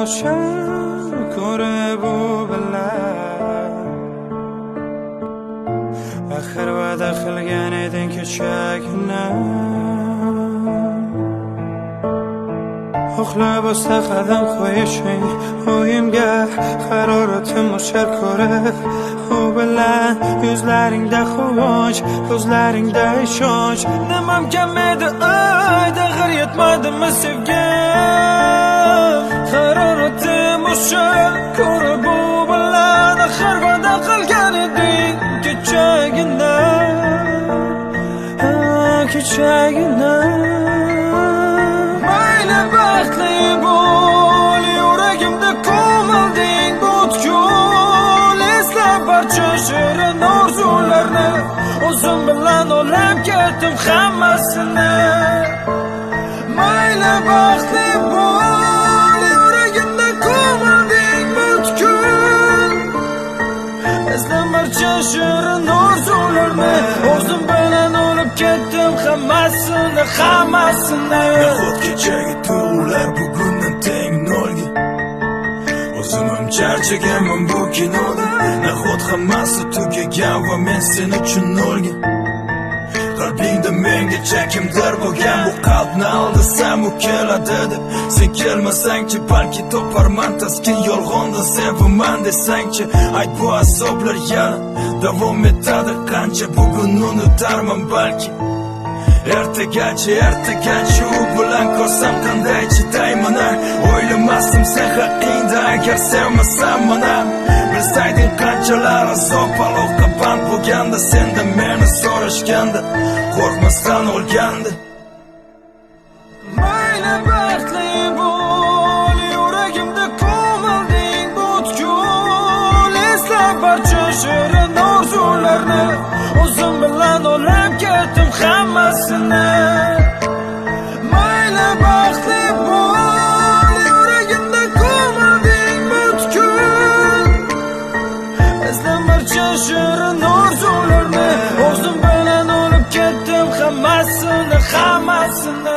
oshar ko'rib u bilan axir va'da qilgan eding kechagina uxlab o'sta qadam qo'yishing o'yimga haroratim o'shar ko'rib u bilan yuzlaringda quvonch ko'zlaringda ishonch nimam kam edi oyda g'ir yetmadimi sevgim haroratim o'shar ko'rib u bilan axir va'da qilgan eding kechagina kechagina baxtli bo'l yuragimda ko'milding butkul eslab barcha shirin orzularni o'zim bilan olib ketdim hammasini mayli baxtli bo'l yuragimda ko'milding butkul eslab barcha shirin orzularni o'zim bilan olib ketdim hammasini nahot kechagi tuyg'ular bugundan teng nolga o'zim ham charchaganman bu kinoda nahot hammasi tugagan va men sen uchun nolga qalbingda menga chekimdor bo'lgan bu qalbni aldasam u keladi deb sen kelmasangchi balki toparman taskin yolg'ondan sevaman desangchi ayt bu azoblar yana davom etadi qancha bugun unutarman balki ertagacha u bilan ko'rsam qanday chidayman o'ylamasdim sen haqingda agar sevmasam mana bilsayding qanchalar azob olovga band bo'lganda sendan meni so'rashganda qo'rqmasdan o'lganda mayli baxtli bo'l yuragimda ko'milding butkul eslab barcha shirin orzularni o'zim bilan olib ketdim hammasini mayli baxtli bo'l yuragimda ko'milding butkul eslab barcha shirin orzularni o'zim bilan olib ketdim hammasini